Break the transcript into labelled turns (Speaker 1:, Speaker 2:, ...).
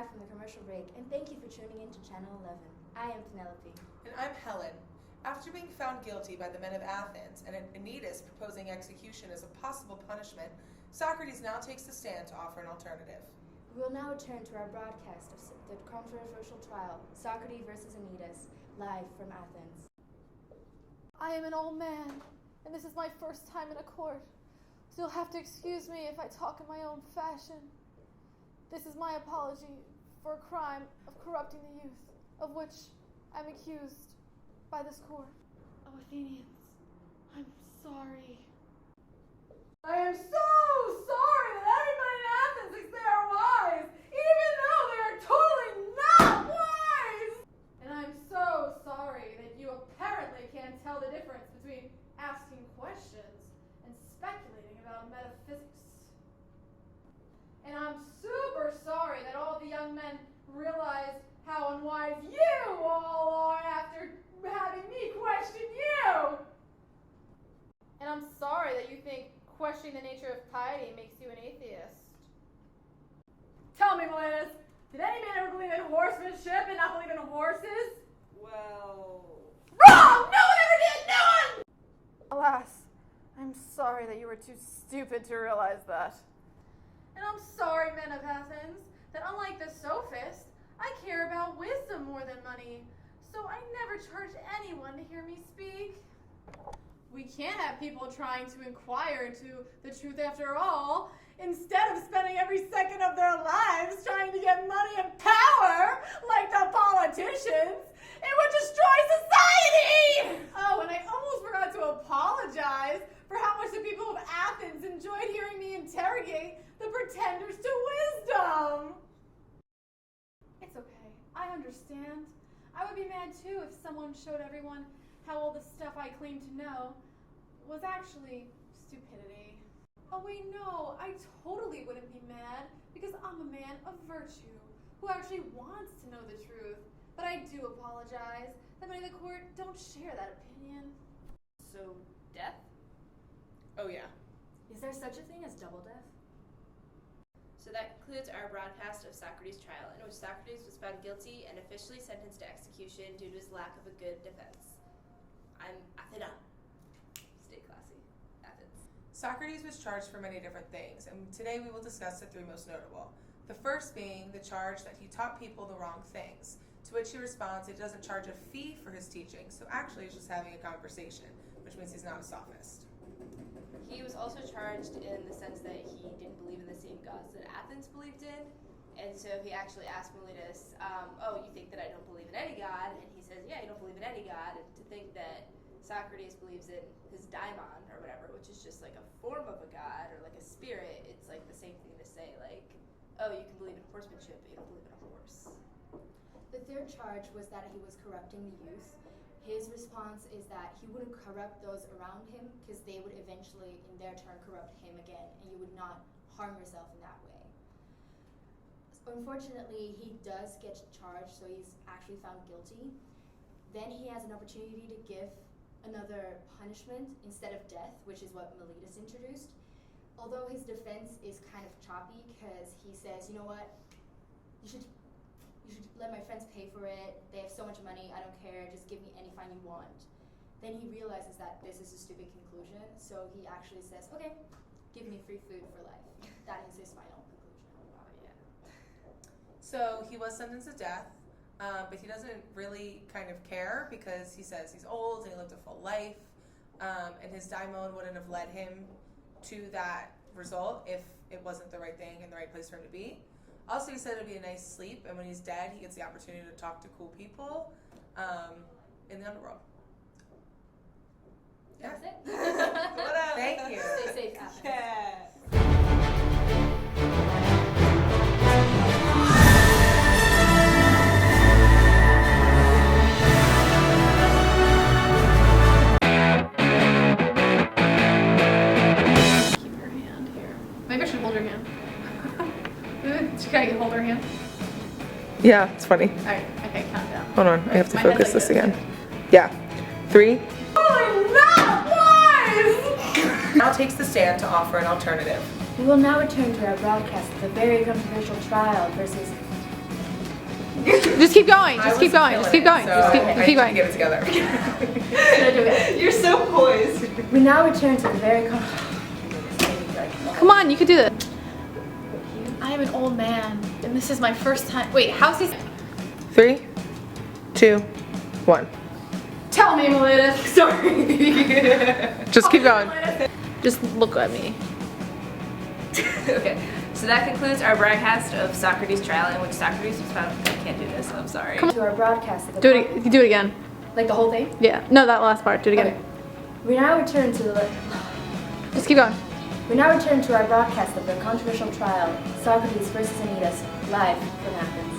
Speaker 1: back from the commercial break, and thank you for tuning in to Channel 11. I am Penelope.
Speaker 2: And I'm Helen. After being found guilty by the men of Athens and Anytus proposing execution as a possible punishment, Socrates now takes the stand to offer an alternative.
Speaker 1: We will now return to our broadcast of the controversial trial, Socrates versus Anytus, live from Athens.
Speaker 3: I am an old man, and this is my first time in a court, so you'll have to excuse me if I talk in my own fashion. This is my apology for a crime of corrupting the youth, of which I'm accused by this court. Oh, Athenians, I'm sorry.
Speaker 4: I am so sorry that everybody in Athens thinks they are wise, even though they are totally not wise! And I'm so sorry that you apparently can't tell the difference between asking questions and speculating about metaphysics. And I'm super sorry that all the young men realized how unwise you all are after having me question you!
Speaker 3: And I'm sorry that you think questioning the nature of piety makes you an atheist.
Speaker 4: Tell me, Miletus, did any man ever believe in horsemanship and not believe in horses?
Speaker 2: Well...
Speaker 4: Wrong! No one ever did! No one!
Speaker 3: Alas, I'm sorry that you were too stupid to realize that.
Speaker 4: And I'm sorry, men of Athens, that unlike the sophist, I care about wisdom more than money, so I never charge anyone to hear me speak. We can't have people trying to inquire into the truth after all, instead of spending every second of their lives trying to get money and power, like the politicians. It would destroy society! Oh, and I almost forgot to apologize for how much the people of Athens enjoyed hearing me interrogate the pretenders to wisdom. It's okay. I understand. I would be mad too if someone showed everyone how all the stuff I claim to know was actually stupidity. Oh wait, no, I totally wouldn't be mad because I'm a man of virtue who actually wants to know the truth. But I do apologize that many of the court don't share that opinion.
Speaker 5: So, death?
Speaker 2: Oh yeah.
Speaker 1: Is there such a thing as double death?
Speaker 5: So that concludes our broadcast of Socrates' trial, in which Socrates was found guilty and officially sentenced to execution due to his lack of a good defense. I'm Athena. Stay classy. Athens.
Speaker 2: Socrates was charged for many different things, and today we will discuss the three most notable. The first being the charge that he taught people the wrong things, to which he responds he doesn't charge a fee for his teaching, so actually he's just having a conversation, which means he's not a sophist.
Speaker 5: He was also charged in the sense that he didn't believe in the same gods that Athens believed in, and so he actually asked Miletus, oh, you think that I don't believe in any god? And he says, yeah, you don't believe in any god, and to think that Socrates believes in his daimon, or whatever, which is just like a form of a god, or like a spirit, it's like the same thing to say, like, oh, you can believe in horsemanship, but you don't believe in a horse.
Speaker 1: The third charge was that he was corrupting the youth. His response is that he wouldn't corrupt those around him because they would eventually, in their turn, corrupt him again, and you would not harm yourself in that way. Unfortunately, he does get charged, so he's actually found guilty. Then he has an opportunity to give another punishment instead of death, which is what Miletus introduced. Although his defense is kind of choppy because he says, you know what, you should let my friends pay for it. They have so much money, I don't care, just give me any fine you want. Then he realizes that this is a stupid conclusion, so he actually says, okay, give me free food for life. That is his final conclusion.
Speaker 5: Oh, yeah.
Speaker 2: So he was sentenced to death, but he doesn't really kind of care because he says he's old and he lived a full life, and his daimon wouldn't have led him to that result if it wasn't the right thing and the right place for him to be. Also, he said it would be a nice sleep, and when he's dead, he gets the opportunity to talk to cool people in the underworld.
Speaker 1: Yeah. That's it.
Speaker 2: What else? Thank you.
Speaker 1: Stay safe, Athens.
Speaker 2: Yeah.
Speaker 4: Keep your hand here. Maybe I should hold your hand. Should I hold her hand?
Speaker 2: Yeah, it's funny.
Speaker 4: Alright, okay, count down.
Speaker 2: Hold on, I have to
Speaker 4: My head's
Speaker 2: focus
Speaker 4: like
Speaker 2: this
Speaker 4: this.
Speaker 2: again. Yeah. 3.
Speaker 4: Totally not wise!
Speaker 2: Now takes the stand to offer an alternative.
Speaker 1: We will now return to our broadcast of the very controversial trial versus
Speaker 3: Just keep going.
Speaker 2: I
Speaker 3: Just keep
Speaker 2: wasn't
Speaker 3: going. Just
Speaker 2: feeling
Speaker 3: keep going.
Speaker 2: it,
Speaker 3: Just
Speaker 2: so
Speaker 3: keep,
Speaker 2: I
Speaker 3: keep
Speaker 2: need
Speaker 3: going.
Speaker 2: to get it together.
Speaker 6: You're so poised.
Speaker 1: We now return to the very
Speaker 3: Come on, you can do this.
Speaker 4: I am an old man, and this is my first time. Wait, how's he?
Speaker 2: 3, 2, 1.
Speaker 4: Tell me, Melita.
Speaker 6: Sorry.
Speaker 3: Just keep going. Just look at me.
Speaker 6: Okay. So that concludes our broadcast of Socrates Trial, in which Socrates was found. I can't do this. I'm sorry.
Speaker 1: to our broadcast of the
Speaker 3: Do it. Do it again.
Speaker 1: Like the whole thing?
Speaker 3: Yeah. No, that last part. Do it again.
Speaker 1: Okay. We now return to the
Speaker 3: Just keep going.
Speaker 1: We now return to our broadcast of the controversial trial, Socrates versus Anytus, live from Athens.